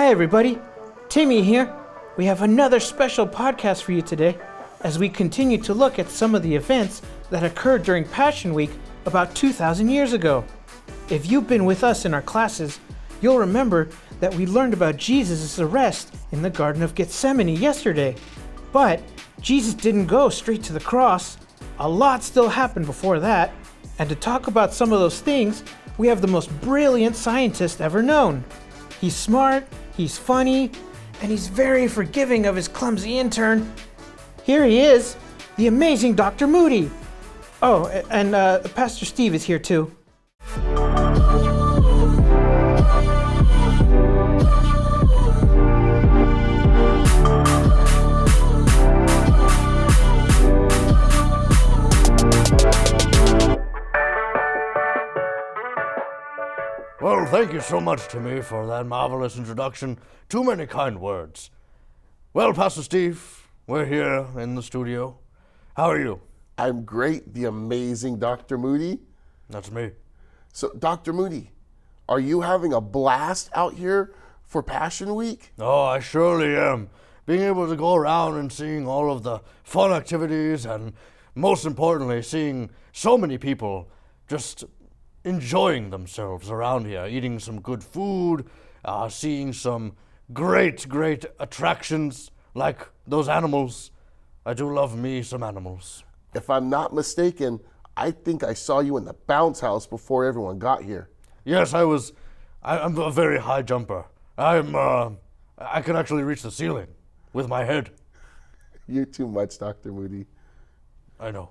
Hi everybody, Timmy here. We have another special podcast for you today as we continue to look at some of the events that occurred during Passion Week about 2,000 years ago. If you've been with us in our classes, you'll remember that we learned about Jesus' arrest in the Garden of Gethsemane yesterday. But Jesus didn't go straight to the cross. A lot still happened before that. And to talk about some of those things, we have the most brilliant scientist ever known. He's smart, he's funny, and he's very forgiving of his clumsy intern. Here he is, the amazing Dr. Moody. Oh, and Pastor Steve is here too. Well, thank you so much, Timmy, for that marvelous introduction. Too many kind words. Well, Pastor Steve, we're here in the studio. How are you? I'm great, the amazing Dr. Moody. That's me. So, Dr. Moody, are you having a blast out here for Passion Week? Oh, I surely am. Being able to go around and seeing all of the fun activities and, most importantly, seeing so many people just enjoying themselves around here, eating some good food, seeing some great attractions like those animals. I do love me some animals. If I'm not mistaken, I think I saw you in the bounce house before everyone got here. Yes, I'm a very high jumper. I can actually reach the ceiling with my head. You're too much, Dr. Moody. I know.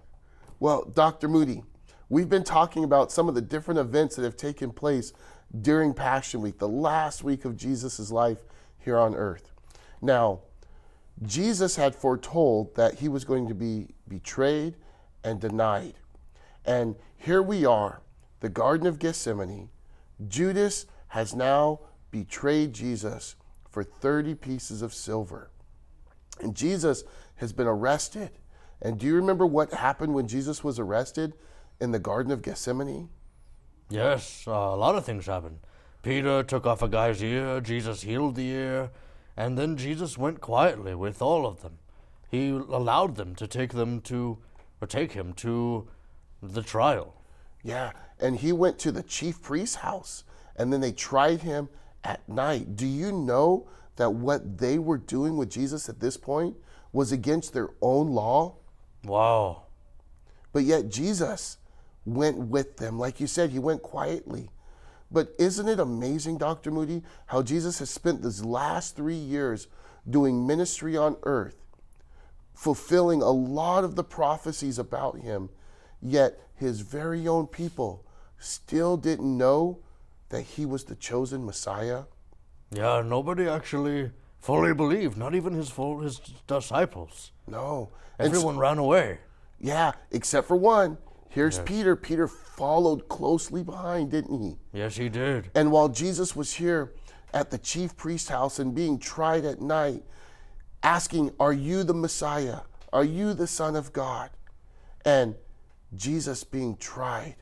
Well, Dr. Moody, we've been talking about some of the different events that have taken place during Passion Week, the last week of Jesus' life here on earth. Now, Jesus had foretold that he was going to be betrayed and denied. And here we are, the Garden of Gethsemane. Judas has now betrayed Jesus for 30 pieces of silver. And Jesus has been arrested. And do you remember what happened when Jesus was arrested in the Garden of Gethsemane? Yes, a lot of things happened. Peter took off a guy's ear, Jesus healed the ear, and then Jesus went quietly with all of them. He allowed them to take him to the trial. Yeah, and he went to the chief priest's house, and then they tried him at night. Do you know that what they were doing with Jesus at this point was against their own law? Wow. But yet Jesus went with them. Like you said, he went quietly. But isn't it amazing, Dr. Moody, how Jesus has spent these last 3 years doing ministry on earth, fulfilling a lot of the prophecies about him, yet his very own people still didn't know that he was the chosen Messiah? Yeah, nobody actually fully believed, not even his disciples. No. Everyone ran away. Yeah, except for one. Here's Peter. Peter followed closely behind, didn't he? Yes, he did. And while Jesus was here at the chief priest's house and being tried at night, asking, "Are you the Messiah? Are you the Son of God?" And Jesus being tried.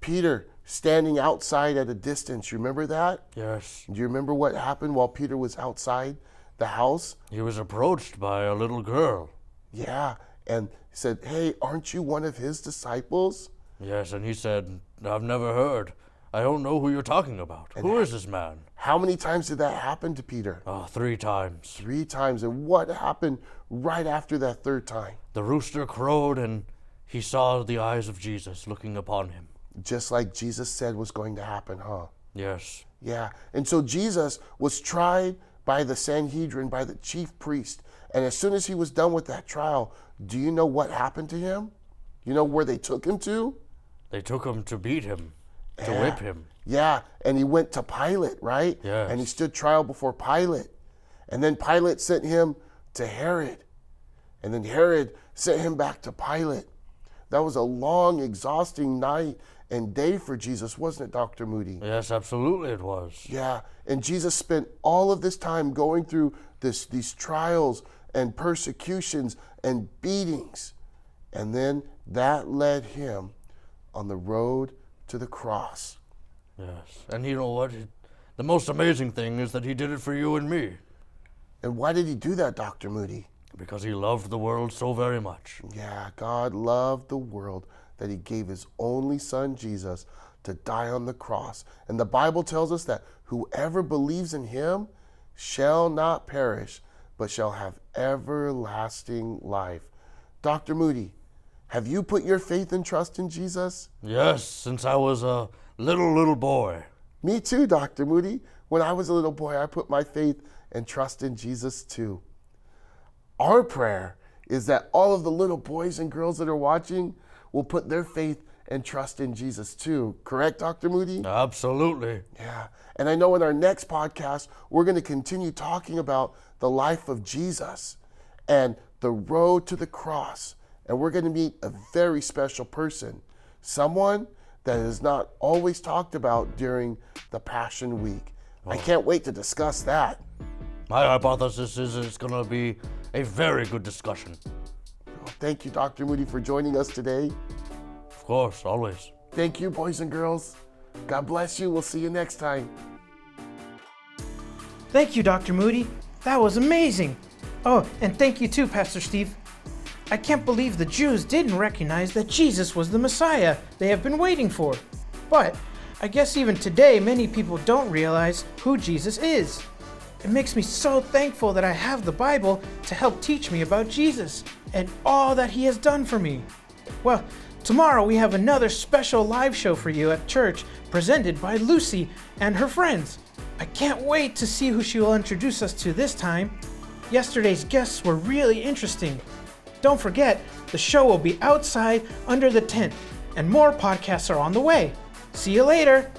Peter standing outside at a distance. You remember that? Yes. Do you remember what happened while Peter was outside the house? He was approached by a little girl. Yeah, and said, "Hey, aren't you one of his disciples?" Yes, and he said, "I've never heard. I don't know who you're talking about. Who is this man?" How many times did that happen to Peter? 3 times. 3 times. And what happened right after that third time? The rooster crowed, and he saw the eyes of Jesus looking upon him. Just like Jesus said was going to happen, huh? Yes. Yeah. And so Jesus was tried by the Sanhedrin, by the chief priest. And as soon as he was done with that trial, do you know what happened to him? You know where they took him to? They took him to beat him, to whip him. Yeah, and he went to Pilate, right? Yes. And he stood trial before Pilate. And then Pilate sent him to Herod. And then Herod sent him back to Pilate. That was a long, exhausting night and day for Jesus, wasn't it, Dr. Moody? Yes, absolutely it was. Yeah, and Jesus spent all of this time going through these trials and persecutions and beatings. And then that led him on the road to the cross. Yes, and you know what? the most amazing thing is that he did it for you and me. And why did he do that, Dr. Moody? Because he loved the world so very much. Yeah, God loved the world that he gave his only son, Jesus, to die on the cross. And the Bible tells us that whoever believes in him shall not perish, but shall have everlasting life. Dr. Moody, have you put your faith and trust in Jesus? Yes, since I was a little boy. Me too, Dr. Moody. When I was a little boy, I put my faith and trust in Jesus too. Our prayer is that all of the little boys and girls that are watching will put their faith and trust in Jesus too. Correct, Dr. Moody? Absolutely. Yeah. And I know in our next podcast, we're going to continue talking about the life of Jesus and the road to the cross. And we're going to meet a very special person, someone that is not always talked about during the Passion Week. I can't wait to discuss that. My hypothesis is it's going to be a very good discussion. Thank you, Dr. Moody, for joining us today. Of course, always. Thank you, boys and girls. God bless you. We'll see you next time. Thank you, Dr. Moody. That was amazing. Oh, and thank you too, Pastor Steve. I can't believe the Jews didn't recognize that Jesus was the Messiah they have been waiting for. But I guess even today, many people don't realize who Jesus is. It makes me so thankful that I have the Bible to help teach me about Jesus and all that he has done for me. Well, tomorrow we have another special live show for you at church presented by Lucy and her friends. I can't wait to see who she will introduce us to this time. Yesterday's guests were really interesting. Don't forget, the show will be outside under the tent, and more podcasts are on the way. See you later.